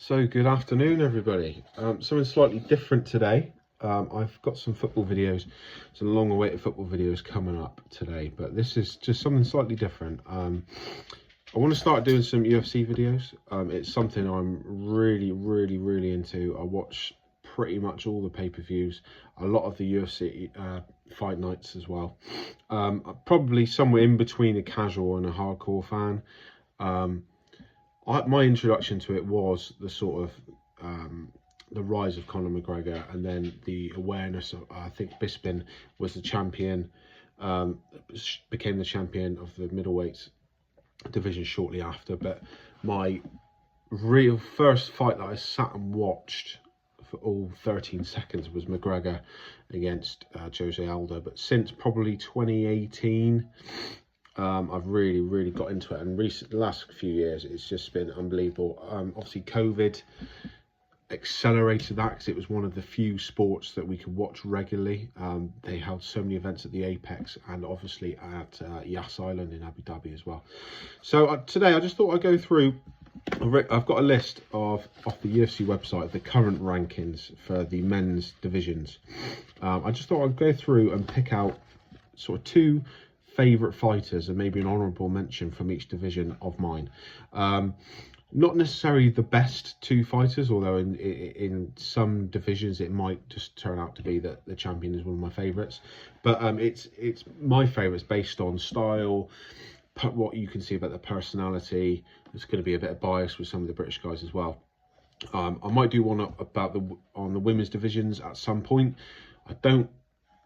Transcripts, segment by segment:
So good afternoon, everybody. Something slightly different today. I've got some football videos, some long-awaited football videos coming up today, but this is just something slightly different. I want to start doing some UFC videos. It's something I'm really into. I watch pretty much all the pay-per-views, a lot of the UFC fight nights as well. Probably somewhere in between a casual and a hardcore fan. My introduction to it was the sort of the rise of Conor McGregor, and then the awareness of, I think Bisping was the champion, became the champion of the middleweight division shortly after. But my real first fight that I sat and watched for all 13 seconds was McGregor against Jose Aldo. But since probably 2018, I've really got into it, and the last few years it's just been unbelievable. Obviously COVID accelerated that because it was one of the few sports that we could watch regularly. They held so many events at the Apex and obviously at Yas Island in Abu Dhabi as well. So today I just thought I'd go through, I've got a list off the UFC website, the current rankings for the men's divisions. I just thought I'd go through and pick out sort of two favourite fighters and maybe an honourable mention from each division of mine. Not necessarily the best two fighters, although in some divisions it might just turn out to be that the champion is one of my favourites. But it's my favourites based on style, what you can see about the personality. There's going to be a bit of bias with some of the British guys as well. I might do one about on the women's divisions at some point. I don't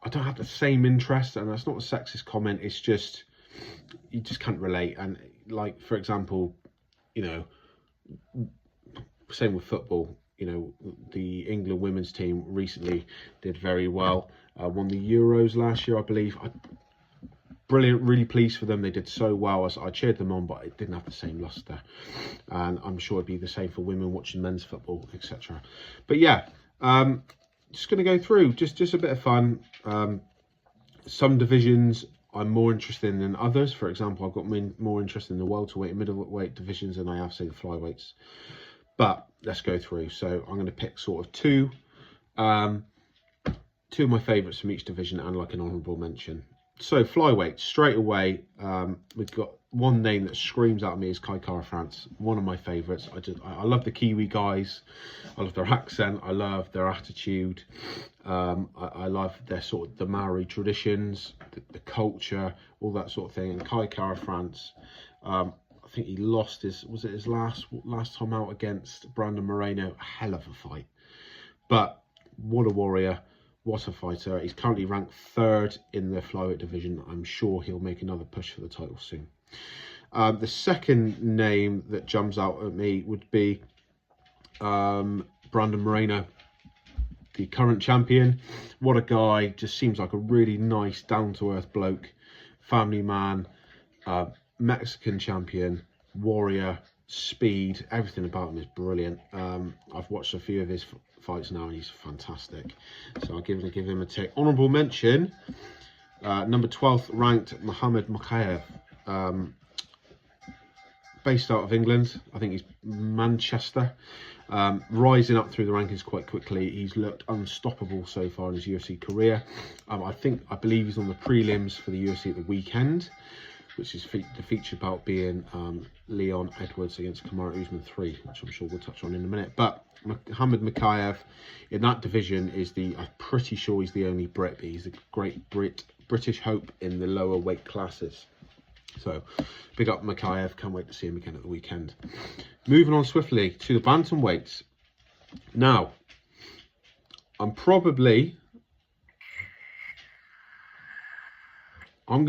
have the same interest, and that's not a sexist comment. It's just, you just can't relate. And like, for example, you know, same with football, you know, the England women's team recently did very well, won the Euros last year, I believe. Brilliant, really pleased for them. They did so well. I cheered them on, but it didn't have the same luster, and I'm sure it'd be the same for women watching men's football, etc. But yeah, just going to go through just a bit of fun. Some divisions I'm more interested in than others. For example, I've got more interest in the welterweight and middleweight divisions than I have, say, the flyweights. But let's go through. So I'm going to pick sort of two of my favourites from each division and like an honourable mention. So flyweight, straight away, we've got one name that screams out at me is Kai Kara-France, one of my favourites. I love the Kiwi guys. I love their accent. I love their attitude. I love their sort of the Maori traditions, the culture, all that sort of thing. And Kai Kara-France, I think he lost his last time out against Brandon Moreno. A hell of a fight, but what a warrior. What a fighter. He's currently ranked 3rd in the flyweight division. I'm sure he'll make another push for the title soon. The second name that jumps out at me would be Brandon Moreno, the current champion. What a guy. Just seems like a really nice, down-to-earth bloke, family man, Mexican champion, warrior, speed. Everything about him is brilliant. I've watched a few of his fights now and he's fantastic, so I'll give him a tick. Honourable mention, number 12th ranked Muhammad Mokaev, based out of England. I think he's Manchester, rising up through the rankings quite quickly. He's looked unstoppable so far in his UFC career. I believe he's on the prelims for the UFC at the weekend, which is the feature bout being Leon Edwards against Kamaru Usman 3, which I'm sure we'll touch on in a minute. But Muhammad Mokaev in that division I'm pretty sure he's the only Brit, but he's a great British hope in the lower weight classes. So big up Mokaev, can't wait to see him again at the weekend. Moving on swiftly to the bantamweights. Now, I'm going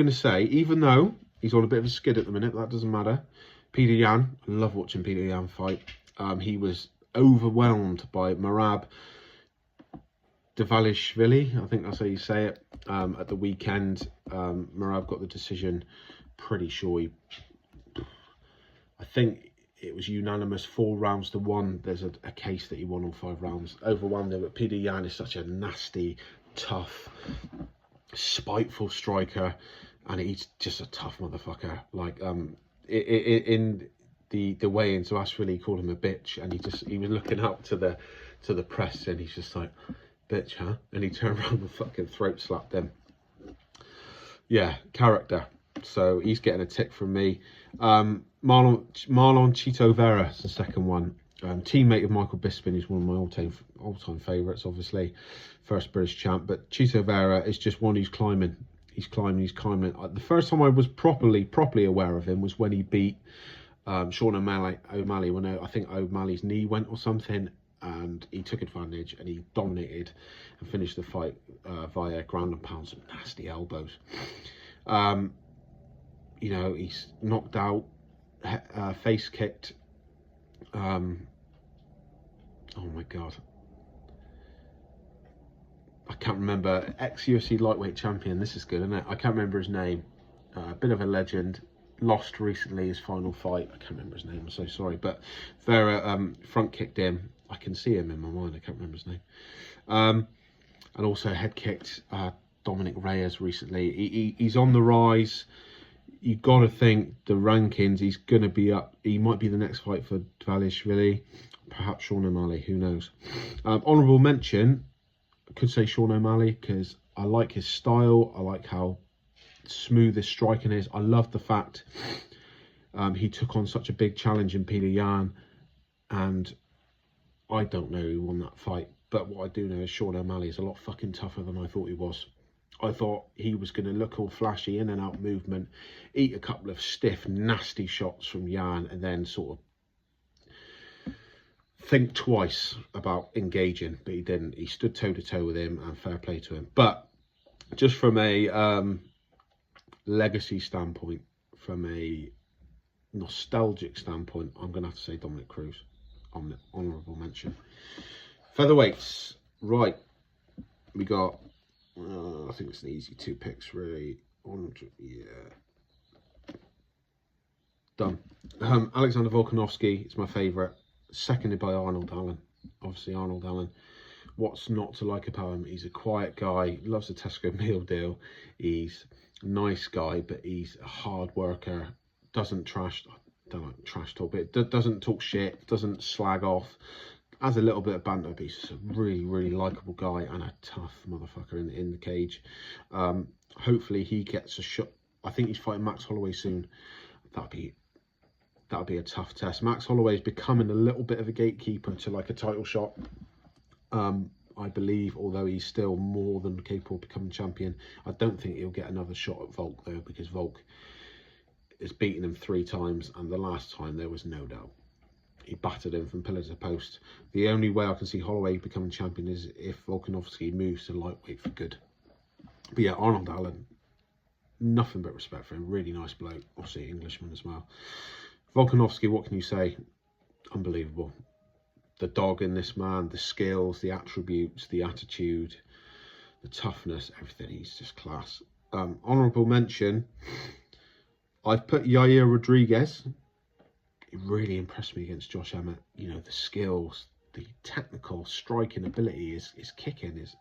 to say, even though he's on a bit of a skid at the minute, that doesn't matter. Peter Yan, I love watching Peter Yan fight. He was overwhelmed by Merab Dvalishvili, I think that's how you say it, at the weekend. Merab got the decision, pretty sure I think it was unanimous, 4 rounds to 1. There's a case that he won on 5 rounds. Overwhelmed him, but Peter Yan is such a nasty, tough, spiteful striker, and he's just a tough motherfucker. Like in the weigh-in, so Ashwini called him a bitch, and he was looking up to the press, and he's just like, bitch, huh? And he turned around and fucking throat slapped him. Yeah, character. So he's getting a tick from me. Marlon Chito Vera is the second one. Teammate of Michael Bisping, is one of my all-time favourites, obviously. First British champ. But Chito Vera is just one who's climbing. He's climbing. The first time I was properly aware of him was when he beat Sean O'Malley when I think O'Malley's knee went or something, and he took advantage and he dominated and finished the fight via ground and pound, some nasty elbows. You know, he's knocked out, face kicked. Oh my god, I can't remember. Ex-UFC lightweight champion. This is good, isn't it? I can't remember his name. A bit of a legend. Lost recently his final fight. I can't remember his name. I'm so sorry. But Vera front kicked him. I can see him in my mind. I can't remember his name. And also head kicked Dominic Reyes recently. He's on the rise. You got to think the rankings. He's going to be up. He might be the next fight for Dvalishvili. Perhaps Sean O'Malley. Who knows? Honourable mention. I could say Sean O'Malley because I like his style. I like how smooth his striking is. I love the fact he took on such a big challenge in Peter Yan, and I don't know who won that fight, but what I do know is Sean O'Malley is a lot fucking tougher than I thought he was. I thought he was going to look all flashy, in and out movement, eat a couple of stiff, nasty shots from Yan, and then sort of think twice about engaging, but he didn't. He stood toe-to-toe with him, and fair play to him. But just from a legacy standpoint, from a nostalgic standpoint, I'm going to have to say Dominic Cruz on the honourable mention. Featherweights, right, we got I think it's an easy two picks really. Yeah, done. Alexander Volkanovski is my favourite, seconded by Arnold Allen. Obviously Arnold Allen, what's not to like about him? He's a quiet guy, loves the Tesco meal deal, he's a nice guy, but he's a hard worker, doesn't trash talk, but doesn't talk shit, doesn't slag off, has a little bit of banter, but he's just a really likeable guy and a tough motherfucker in the cage. Hopefully he gets a shot. I think he's fighting Max Holloway soon. That'd be a tough test. Max Holloway is becoming a little bit of a gatekeeper to like a title shot, I believe, although he's still more than capable of becoming champion. I don't think he'll get another shot at Volk though, because Volk has beaten him 3 times, and the last time there was no doubt. He battered him from pillar to post. The only way I can see Holloway becoming champion is if Volkanovski moves to lightweight for good. But yeah, Arnold Allen, nothing but respect for him. Really nice bloke. Obviously Englishman as well. Volkanovski, what can you say? Unbelievable. The dog in this man, the skills, the attributes, the attitude, the toughness, everything. He's just class. Honourable mention, I've put Yair Rodriguez. It really impressed me against Josh Emmett. You know, the skills, the technical striking ability, is kicking is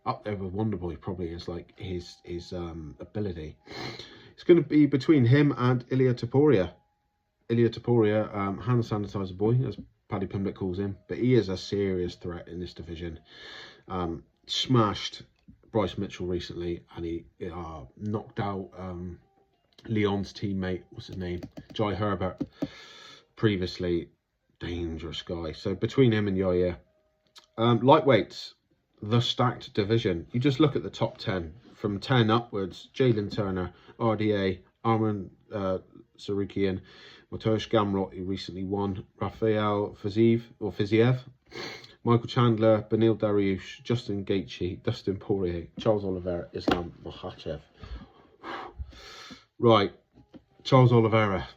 up there with Wonderboy. Probably is like his ability. It's going to be between him and Ilia Topuria. Ilia Topuria, hand sanitizer boy, as Paddy Pimblett calls him, but he is a serious threat in this division. Smashed Bryce Mitchell recently, and he knocked out Leon's teammate, what's his name, Jai Herbert, previously. Dangerous guy. So between him and Yair. Lightweights, the stacked division. You just look at the top 10. From 10 upwards, Jalen Turner, RDA, Arman Sarukian, Mateusz Gamrot, who recently won, Rafael Fiziev, Michael Chandler, Benil Dariush, Justin Gaethje, Dustin Poirier, Charles Oliveira, Islam Makhachev. Right, Charles Oliveira,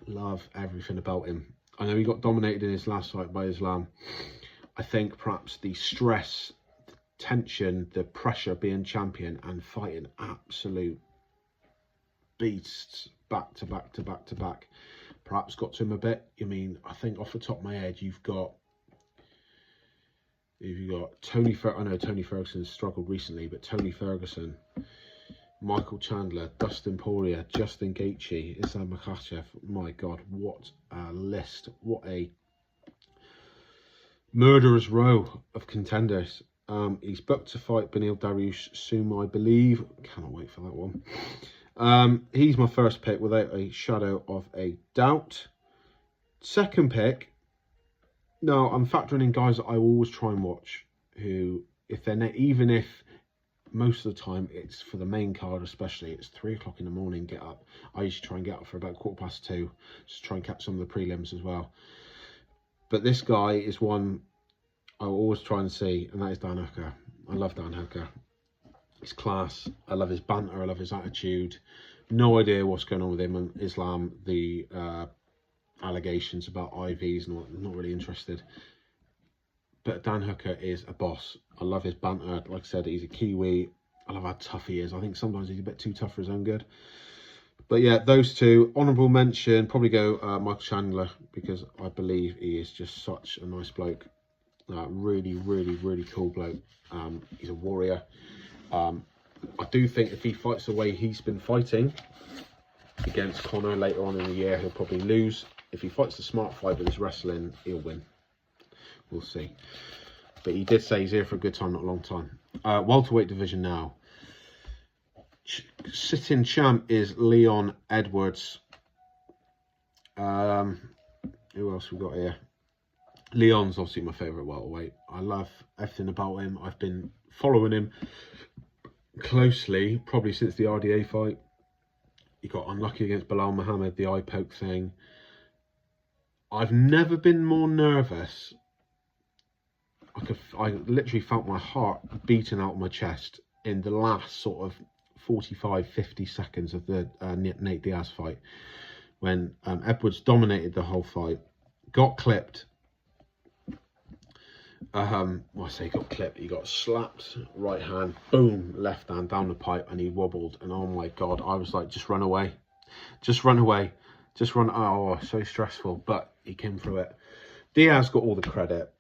love everything about him. I know he got dominated in his last fight by Islam. I think perhaps the stress, the tension, the pressure being champion and fighting absolute beasts back to back to back to back perhaps got to him a bit. I mean, I think off the top of my head, you've got Tony Ferguson. I know Tony Ferguson struggled recently, but Tony Ferguson, Michael Chandler, Dustin Poirier, Justin Gaethje, Islam Makhachev. My God, what a list. What a murderous row of contenders. He's booked to fight Beneil Dariush soon, I believe. Cannot wait for that one. He's my first pick without a shadow of a doubt. Second pick. Now, I'm factoring in guys that I always try and watch, who, if they're even if most of the time it's for the main card, especially it's 3 o'clock in the morning, get up. I usually try and get up for about 2:15, just try and catch some of the prelims as well. But this guy is one I always try and see, and that is Dan Hooker. I love Dan Hooker. He's class. I love his banter. I love his attitude. No idea what's going on with him and Islam. The allegations about IVs, not really interested. But Dan Hooker is a boss. I love his banter. Like I said, he's a Kiwi. I love how tough he is. I think sometimes he's a bit too tough for his own good. But yeah, those two. Honourable mention, probably go Michael Chandler, because I believe he is just such a nice bloke. Really, really, really cool bloke. He's a warrior. I do think if he fights the way he's been fighting against Conor later on in the year, he'll probably lose. If he fights the smart fight with his wrestling, he'll win. We'll see. But he did say he's here for a good time, not a long time. Welterweight division now. Sitting champ is Leon Edwards. Who else we got here? Leon's obviously my favourite welterweight. I love everything about him. I've been following him closely, probably since the RDA fight. He got unlucky against Bilal Muhammad, the eye poke thing. I've never been more nervous. I literally felt my heart beating out of my chest in the last sort of 45-50 seconds of the Nate Diaz fight, when Edwards dominated the whole fight, got clipped. Well, I say got clipped, he got slapped, right hand, boom, left hand down the pipe, and he wobbled, and oh my God, I was like, just run away, just run away, just run. Oh, so stressful, but he came through it. Diaz got all the credit.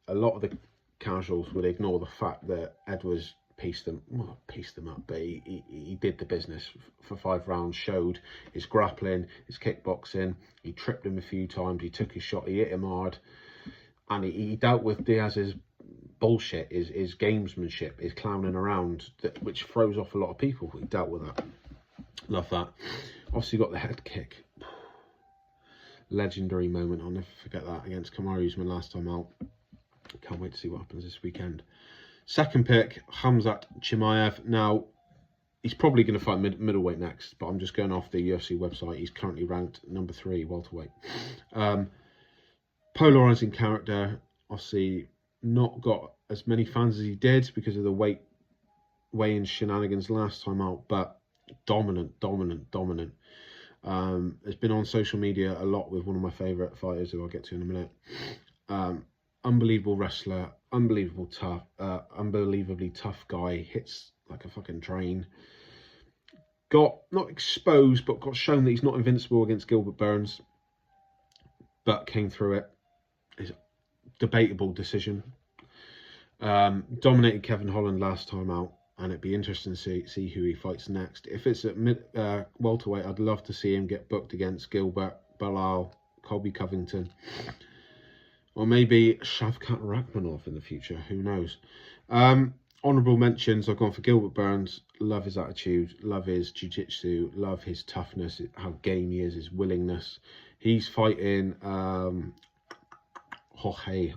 A lot of the casuals would ignore the fact that Edwards pieced them up, but he did the business for 5 rounds, showed his grappling, his kickboxing. He tripped him a few times, he took his shot, he hit him hard, and he dealt with Diaz's bullshit, his gamesmanship, his clowning around, which throws off a lot of people. He dealt with that. Love that. Obviously got the head kick. Legendary moment, I'll never forget that, against Kamaru Usman last time out. Can't wait to see what happens this weekend. Second pick, Khamzat Chimaev. Now, he's probably going to fight middleweight next, but I'm just going off the UFC website. He's currently ranked number 3 welterweight. Polarizing character. Obviously, not got as many fans as he did because of the weigh-in shenanigans last time out, but dominant. Has been on social media a lot with one of my favourite fighters, who I'll get to in a minute. Unbelievable wrestler, unbelievably tough guy, hits like a fucking train. Got not exposed, but got shown that he's not invincible against Gilbert Burns, but came through it. It's a debatable decision. Dominated Kevin Holland last time out, and it'd be interesting to see who he fights next. If it's at welterweight, I'd love to see him get booked against Gilbert, Bilal, Colby Covington, or maybe Shavkat Rakhmonov in the future. Who knows? Honourable mentions, I've gone for Gilbert Burns. Love his attitude, love his jiu-jitsu, love his toughness, how game he is, his willingness. He's fighting Jorge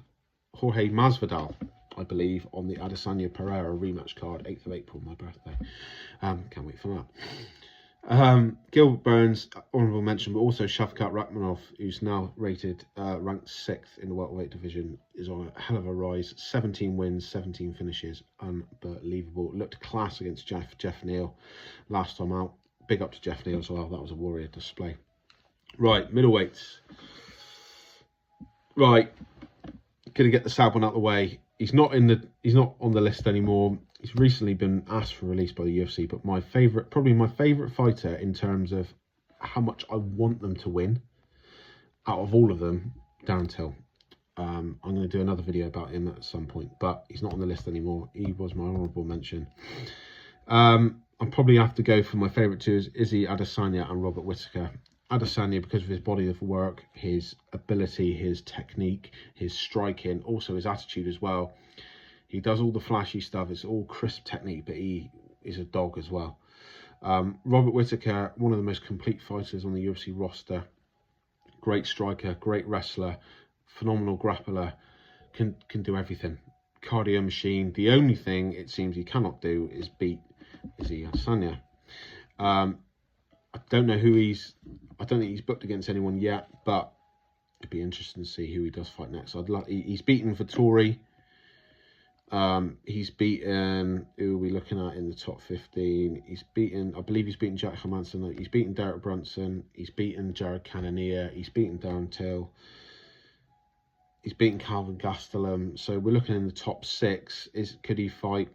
Masvidal, I believe, on the Adesanya Pereira rematch card, 8th of April, my birthday. Can't wait for that. Gilbert Burns, honourable mention, but also Shavkat Rakhmonov, who's now rated ranked 6th in the welterweight division, is on a hell of a rise. 17 wins, 17 finishes, unbelievable. Looked class against Jeff Neal last time out. Big up to Jeff Neal as well. That was a warrior display. Right, middleweights. Right, gonna get the sad one out of the way. He's not on the list anymore. He's recently been asked for release by the UFC, but probably my favourite fighter in terms of how much I want them to win, out of all of them, Darren Till. I'm going to do another video about him at some point, but he's not on the list anymore. He was my honourable mention. I'll probably have to go for my favourite two is Izzy Adesanya and Robert Whittaker. Adesanya, because of his body of work, his ability, his technique, his striking, also his attitude as well. He does all the flashy stuff. It's all crisp technique, but he is a dog as well. Robert Whittaker, one of the most complete fighters on the UFC roster. Great striker, great wrestler, phenomenal grappler, can do everything. Cardio machine. The only thing it seems he cannot do is beat Izzy Adesanya. I don't know who I don't think he's booked against anyone yet, but it'd be interesting to see who he does fight next. He's beaten Vettori. He's beaten, who are we looking at in the top 15? I believe he's beaten Jack Hermansson. He's beaten Derek Brunson. He's beaten Jared Cannonier. He's beaten Darren Till. He's beaten Calvin Gastelum. So we're looking in the top 6. Could he fight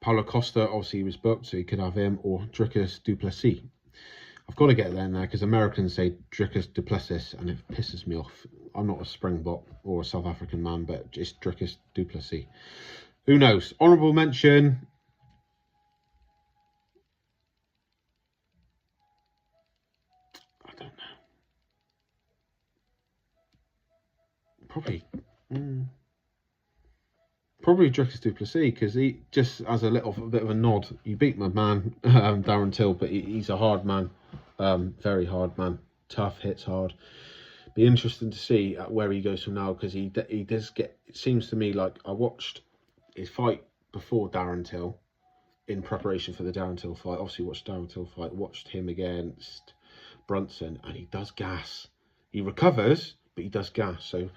Paulo Costa? Obviously he was booked, so he could have him, or Dricus du Plessis. I've got to get there now because Americans say Dricus du Plessis and it pisses me off. I'm not a Springbok or a South African man, but it's Dricus du Plessis. Who knows? Honourable mention. I don't know. Probably Dricus du Plessis, because he just as a little bit of a nod. You beat my man, Darren Till, but he's a hard man, very hard man. Tough, hits hard. Be interesting to see where he goes from now, because he does get. It seems to me like I watched his fight before Darren Till in preparation for the Darren Till fight. Obviously, watched Darren Till fight. Watched him against Brunson, and he does gas. He recovers, but he does gas. So,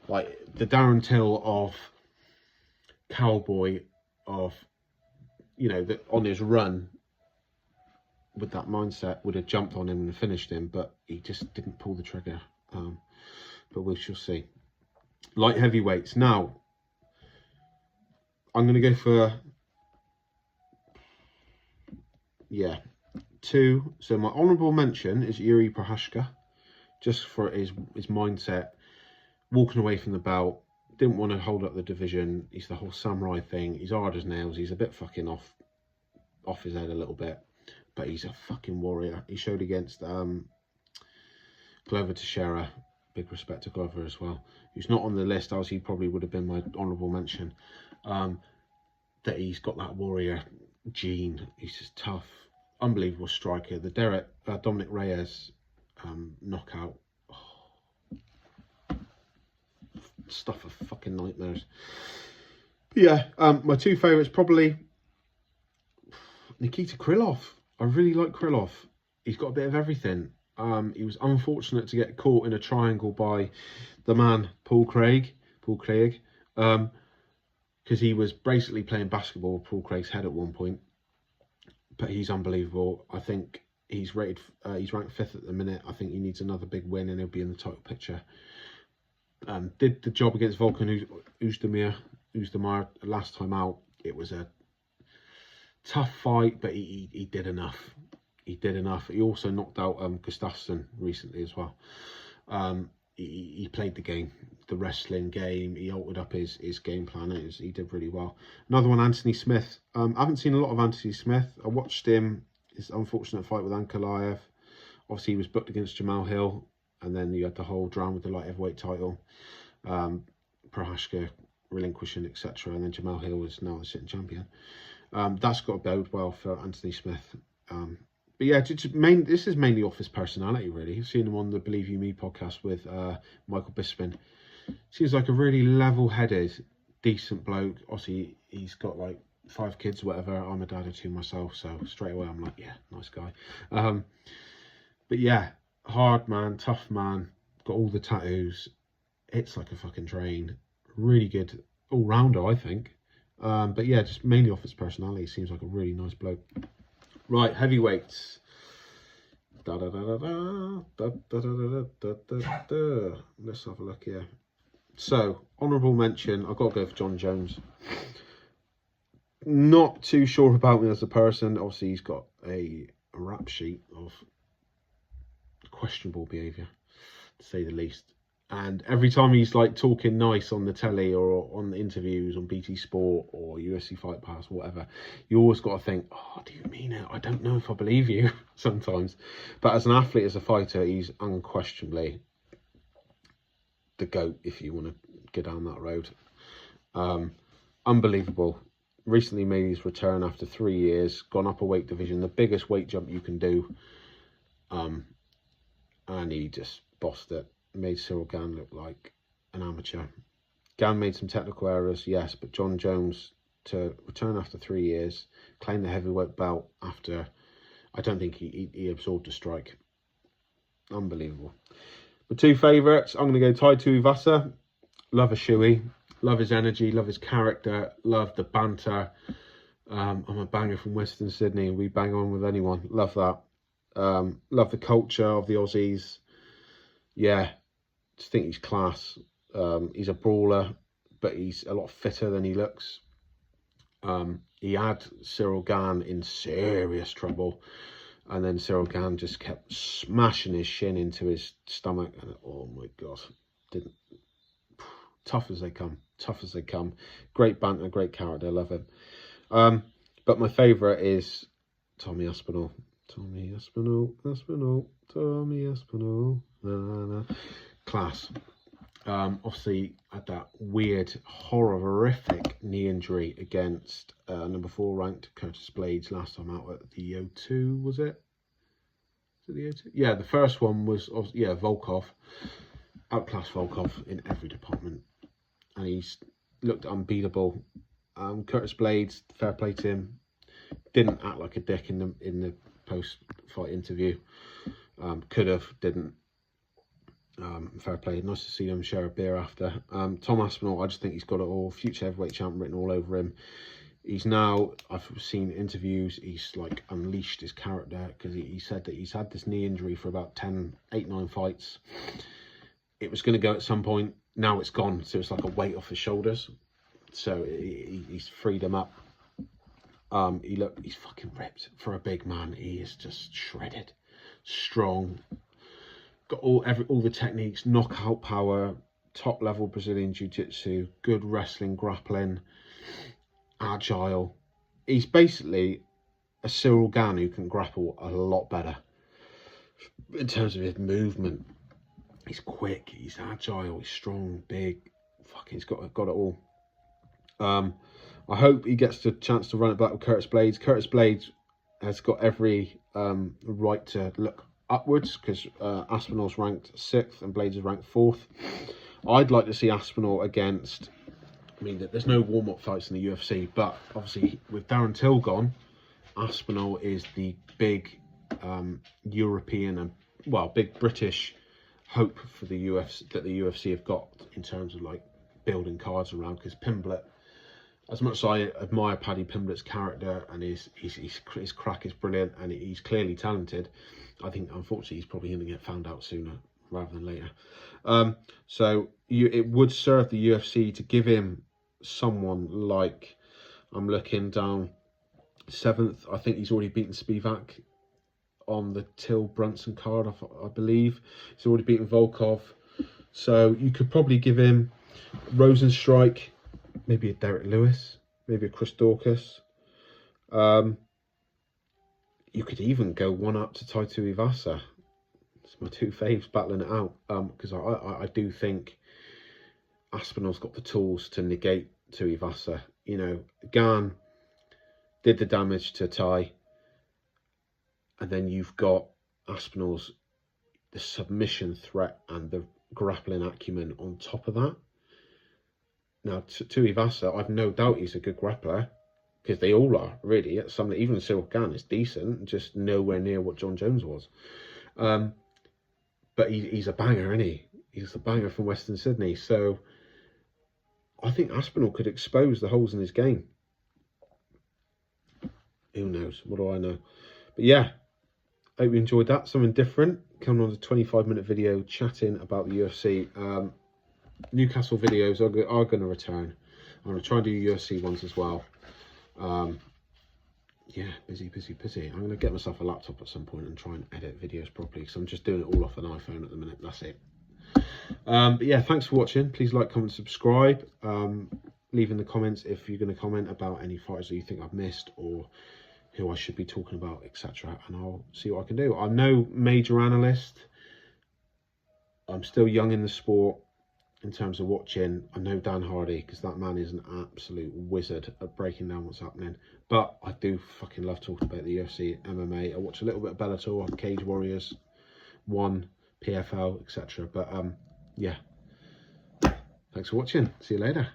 like the Darren Till of Cowboy, of on his run with that mindset would have jumped on him and finished him, but he just didn't pull the trigger. But we shall see. Light heavyweights. Now, I'm going to go for, two. So my honourable mention is Yuri Prochazka, just for his mindset, walking away from the belt. Didn't want to hold up the division. He's the whole samurai thing. He's hard as nails. He's a bit fucking off his head a little bit, but he's a fucking warrior. He showed against Glover Teixeira. Big respect to Glover as well. He's not on the list, else he probably would have been my honourable mention. That he's got that warrior gene. He's just tough, unbelievable striker. The Dominic Reyes knockout. Stuff of fucking nightmares. But yeah, my two favourites probably Nikita Krylov. I really like Krylov. He's got a bit of everything. He was unfortunate to get caught in a triangle by the man Paul Craig, because he was basically playing basketball with Paul Craig's head at one point. But he's unbelievable. I think he's ranked 5th at the minute. I think he needs another big win and he'll be in the title picture. Did the job against Volkan Oezdemir last time out. It was a tough fight, but he did enough. He did enough. He also knocked out Gustafsson recently as well. He played the game, the wrestling game. He altered up his game plan. He did really well. Another one, Anthony Smith. I haven't seen a lot of Anthony Smith. I watched him, his unfortunate fight with Ankalaev. Obviously, he was booked against Jamal Hill. And then you had the whole drama with the light heavyweight title. Prochazka relinquishing, etc. And then Jamal Hill is now the sitting champion. That's got to bode well for Anthony Smith. But yeah, this is mainly off his personality, really. I've seen him on the Believe You Me podcast with Michael Bisping. Seems like a really level-headed, decent bloke. Obviously, he's got like 5 kids, whatever. I'm a dad of 2 myself, so straight away I'm like, yeah, nice guy. But yeah, hard man, tough man, got all the tattoos. It's like a fucking train. Really good all-rounder, I think. But yeah, just mainly off his personality. Seems like a really nice bloke. Right, heavyweights. Let's have a look here. So, honourable mention, I've got to go for John Jones. Not too sure about him as a person. Obviously, he's got a rap sheet of questionable behaviour, to say the least. And every time he's like talking nice on the telly or on the interviews on BT Sport or UFC Fight Pass or whatever, you always got to think, oh, do you mean it? I don't know if I believe you sometimes. But as an athlete, as a fighter, he's unquestionably the GOAT, if you want to go down that road. Unbelievable. Recently made his return after 3 years, gone up a weight division, the biggest weight jump you can do. And he just bossed it. Made Cyril Gane look like an amateur. Gane made some technical errors, yes, but John Jones to return after 3 years, claim the heavyweight belt after, I don't think he absorbed a strike. Unbelievable. The two favourites, I'm going to go Tai Tuivasa. Love Ashui, love his energy, love his character, love the banter. I'm a banger from Western Sydney, and we bang on with anyone. Love that. Love the culture of the Aussies. Yeah, just think he's class. He's a brawler, but he's a lot fitter than he looks. He had Cyril Gane in serious trouble, and then Cyril Gane just kept smashing his shin into his stomach, and oh my god, tough as they come, tough as they come. Great banter, great character, love him. But my favourite is Tommy Aspinall. Tommy Aspinall, Tommy Aspinall, class. Obviously had that weird, horrific knee injury against number 4 ranked Curtis Blades last time out at the O2, was it? Was it the O2? Yeah, the first one was, yeah, Volkov. Outclassed Volkov in every department. And he's looked unbeatable. Curtis Blades, fair play to him, didn't act like a dick in the post-fight interview. Could have, didn't. Fair play. Nice to see them share a beer after. Tom Aspinall, I just think he's got it all. Future heavyweight champ written all over him. He's now, I've seen interviews, he's like unleashed his character, because he said that he's had this knee injury for about 8, 9 fights. It was going to go at some point. Now it's gone. So it's like a weight off his shoulders. So he's freed him up. He's fucking ripped for a big man. He is just shredded, strong, got all the techniques, knockout power, top level Brazilian jiu-jitsu, good wrestling, grappling, agile. He's basically a Cyril Gane who can grapple a lot better in terms of his movement. He's quick, he's agile, he's strong, big. Fucking, he's got it all. I hope he gets the chance to run it back with Curtis Blades. Curtis Blades has got every right to look upwards, because Aspinall's ranked 6th and Blades is ranked 4th. I'd like to see Aspinall against, I mean, there's no warm-up fights in the UFC, but obviously with Darren Till gone, Aspinall is the big European and, well, big British hope for the UFC, that the UFC have got in terms of like building cards around, because Pimblett, as much as I admire Paddy Pimblett's character and his crack is brilliant and he's clearly talented, I think unfortunately he's probably going to get found out sooner rather than later. So it would serve the UFC to give him someone like, I'm looking down 7th, I think he's already beaten Spivak on the Till Brunson card, I believe. He's already beaten Volkov. So you could probably give him Rosenstrike, maybe a Derek Lewis, maybe a Chris Dorcas. You could even go one up to Tai Tuivasa. It's my two faves battling it out, because I do think Aspinall's got the tools to negate Tuivasa. You know, Gane did the damage to Tai, and then you've got Aspinall's the submission threat and the grappling acumen on top of that. Now, Tuivasa, I've no doubt he's a good grappler, because they all are, really. At some, even Cyril Gane is decent, just nowhere near what John Jones was. But he's a banger, isn't he? He's a banger from Western Sydney. So I think Aspinall could expose the holes in his game. Who knows? What do I know? But yeah, hope you enjoyed that. Something different. Coming on a 25-minute video chatting about the UFC. Newcastle videos are going to return. I'm going to try and do UFC ones as well. Yeah, busy. I'm going to get myself a laptop at some point and try and edit videos properly, because I'm just doing it all off an iPhone at the minute. That's it. But yeah, thanks for watching. Please like, comment, subscribe. Leave in the comments if you're going to comment about any fighters that you think I've missed or who I should be talking about, etc. And I'll see what I can do. I'm no major analyst. I'm still young in the sport in terms of watching. I know Dan Hardy because that man is an absolute wizard at breaking down what's happening. But I do fucking love talking about the UFC, MMA. I watch a little bit of Bellator, Cage Warriors, One, PFL, etc. But yeah, thanks for watching. See you later.